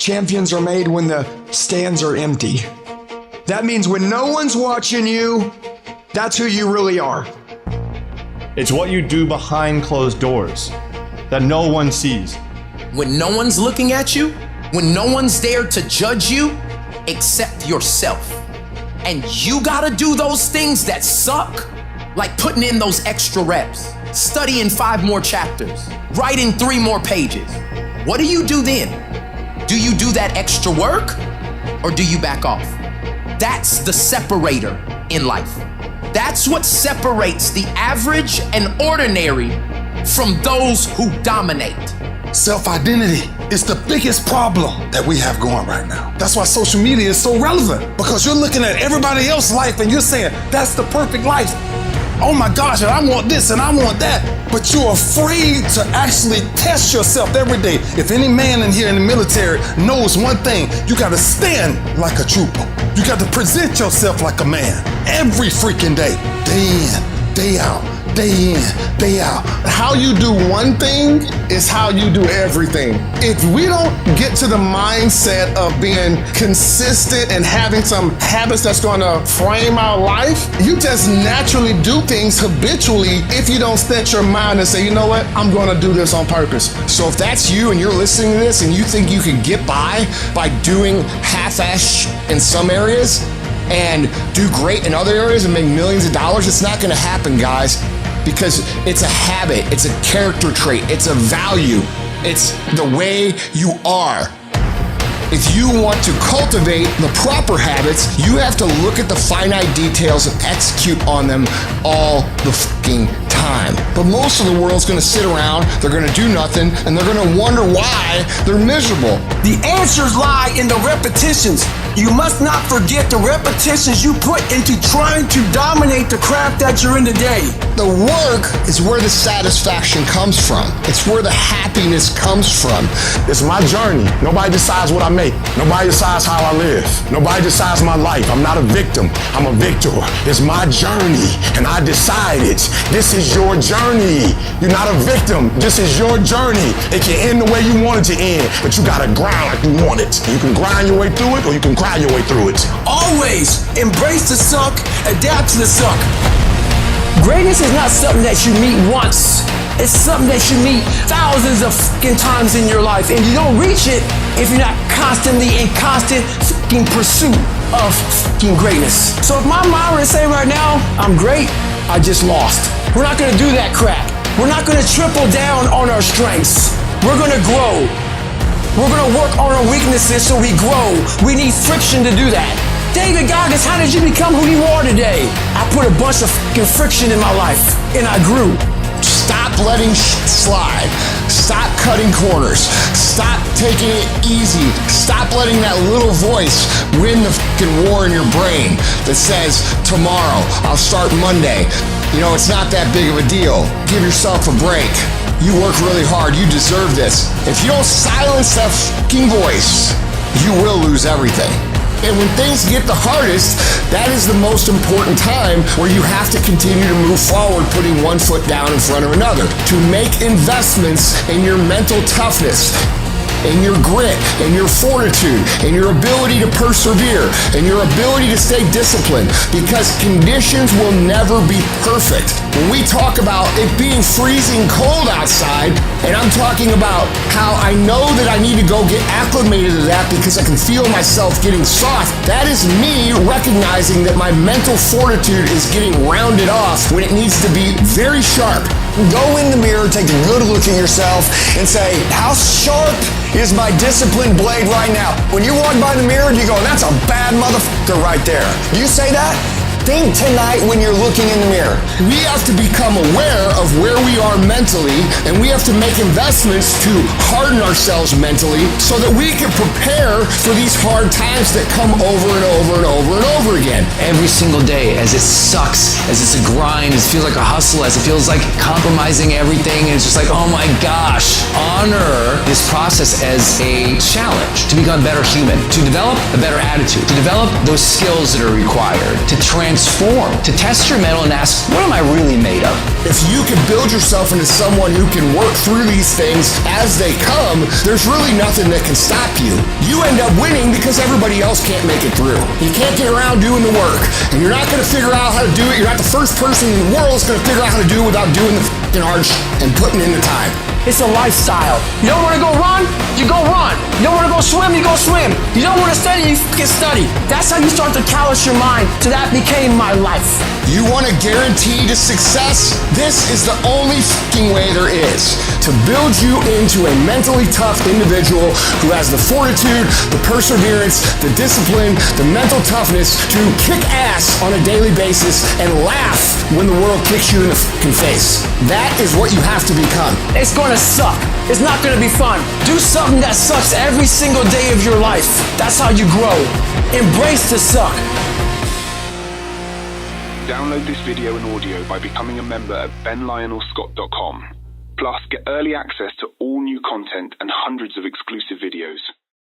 Champions are made when the stands are empty. That means when no one's watching you, that's who you really are. It's what you do behind closed doors that no one sees. When no one's looking at you, when no one's there to judge you, except yourself. And you gotta do those things that suck, like putting in those extra reps, studying 5 more chapters, writing 3 more pages. What do you do then? Do you do that extra work or do you back off? That's the separator in life. That's what separates the average and ordinary from those who dominate. Self-identity is the biggest problem that we have going right now. That's why social media is so relevant, because you're looking at everybody else's life and you're saying, that's the perfect life. Oh my gosh, and I want this and I want that. But you're afraid to actually test yourself every day. If any man in here in the military knows one thing, you gotta stand like a trooper. You got to present yourself like a man every freaking day. Day in, day out, day in, day out. How you do one thing is how you do everything. If we don't get to the mindset of being consistent and having some habits that's gonna frame our life, you just naturally do things habitually if you don't set your mind and say, you know what, I'm gonna do this on purpose. So if that's you and you're listening to this and you think you can get by doing half-ass in some areas and do great in other areas and make millions of dollars, it's not gonna happen, guys. Because it's a habit, it's a character trait, it's a value, it's the way you are. If you want to cultivate the proper habits, you have to look at the finite details and execute on them all the fucking time. But most of the world's gonna sit around, they're gonna do nothing, and they're gonna wonder why they're miserable. The answers lie in the repetitions. You must not forget the repetitions you put into trying to dominate the craft that you're in today. The work is where the satisfaction comes from. It's where the happiness comes from. It's my journey. Nobody decides what I make. Nobody decides how I live. Nobody decides my life. I'm not a victim. I'm a victor. It's my journey, and I decided this is your journey. You're not a victim. This is your journey. It can end the way you want it to end, but you gotta grind like you want it. You can grind your way through it, or you can cry your way through it. Always embrace the suck, adapt to the suck. Greatness is not something that you meet once. It's something that you meet thousands of fucking times in your life, and you don't reach it if you're not constantly in constant fucking pursuit of fucking greatness. So if my mom were to say right now, I'm great, I just lost. We're not gonna do that crap. We're not gonna triple down on our strengths. We're gonna grow. We're gonna work on our weaknesses so we grow. We need friction to do that. David Goggins, how did you become who you are today? I put a bunch of fucking friction in my life, and I grew. Stop letting shit slide. Stop cutting corners. Stop taking it easy. Stop letting that little voice win the fucking war in your brain that says, tomorrow, I'll start Monday. You know, it's not that big of a deal. Give yourself a break. You work really hard. You deserve this. If you don't silence that fucking voice, you will lose everything. And when things get the hardest, that is the most important time where you have to continue to move forward, putting one foot down in front of another. To make investments in your mental toughness, in your grit, in your fortitude, in your ability to persevere, in your ability to stay disciplined, because conditions will never be perfect. When we talk about it being freezing cold outside, and I'm talking about how I know that I need to go get acclimated to that because I can feel myself getting soft, that is me recognizing that my mental fortitude is getting rounded off when it needs to be very sharp. Go in the mirror, take a good look at yourself, and say, how sharp is my disciplined blade right now? When you walk by the mirror, you go, that's a bad motherfucker right there. You say that? Think tonight when you're looking in the mirror. We have to become aware of where we are mentally, and we have to make investments to harden ourselves mentally so that we can prepare for these hard times that come over and over and over and over again. Every single day, as it sucks, as it's a grind, as it feels like a hustle, as it feels like compromising everything, and it's just like, oh my gosh. Honor this process as a challenge to become a better human, to develop a better attitude, to develop those skills that are required, to transform transform, to test your metal and ask, what am I really made of? If you can build yourself into someone who can work through these things as they come, there's really nothing that can stop you. You end up winning because everybody else can't make it through. You can't get around doing the work, and you're not going to figure out how to do it. You're not the first person in the world that's going to figure out how to do it without doing the f***ing hard and putting in the time. It's a lifestyle. You don't want to go run, you go run. You don't want to go swim, you go swim. You don't want to study, you fucking study. That's how you start to callous your mind. So that became my life. You want a guarantee to success? This is the only fucking way there is to build you into a mentally tough individual who has the fortitude, the perseverance, the discipline, the mental toughness to kick ass on a daily basis and laugh when the world kicks you in the fucking face. That is what you have to become. It's going to suck. It's not going to be fun. Do something that sucks every single day of your life. That's how you grow. Embrace the suck. Download this video and audio by becoming a member at benlionelscott.com. Plus, get early access to all new content and hundreds of exclusive videos.